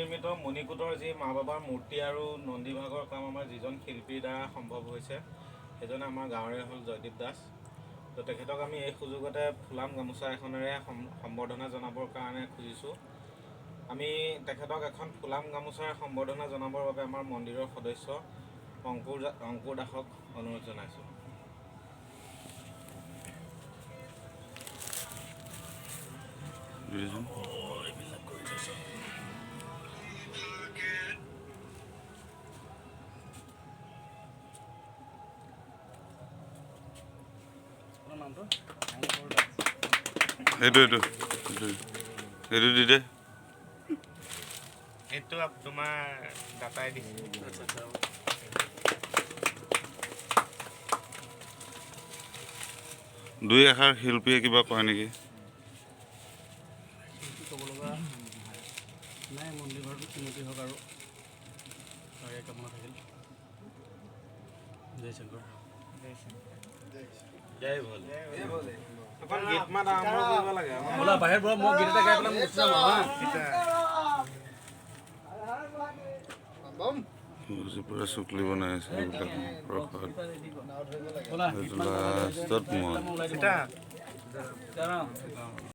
নিৰ্মিত মণিকূটৰ যি মা বাবাৰ মূৰ্তি আৰু নন্দীভাগৰ কাম আমাৰ যিজন শিল্পীৰ দ্বাৰা সম্ভৱ হৈছে সেইজনে আমাৰ গাঁৱৰে হ'ল জয়দীপ দাস। তো তেখেতক আমি এই সুযোগতে ফুলাম গামোচা এখনেৰে সম্বৰ্ধনা জনাবৰ কাৰণে খুজিছোঁ। আমি তেখেতক এখন ফুলাম গামোচাৰে সম্বৰ্ধনা জনাবৰ বাবে আমাৰ মন্দিৰৰ সদস্য অংকুৰ দাসক অনুৰোধ জনাইছোঁ। এইটো দি দে। এইটো তোমাৰ দাতাই দিছে। দুই এষাৰ শিল্পীয়ে কিবা কয় নেকি? ক'ব লগা নাই, মন্দিৰ ঘৰটো উন্নতি হওক আৰু তাৰে কামনা থাকিল। জয় শংকৰ। জয় ভোলে। এখন গীত মাত আৰম্ভ কৰিব লাগে। ব'লা বাহিৰ পৰা মই গীত এটা গাই পেলাই মই গুচি যাম পুৰা চুকলি বনাই আছে এইবিলাক প্ৰসাদ। ব'লা লাষ্টত মই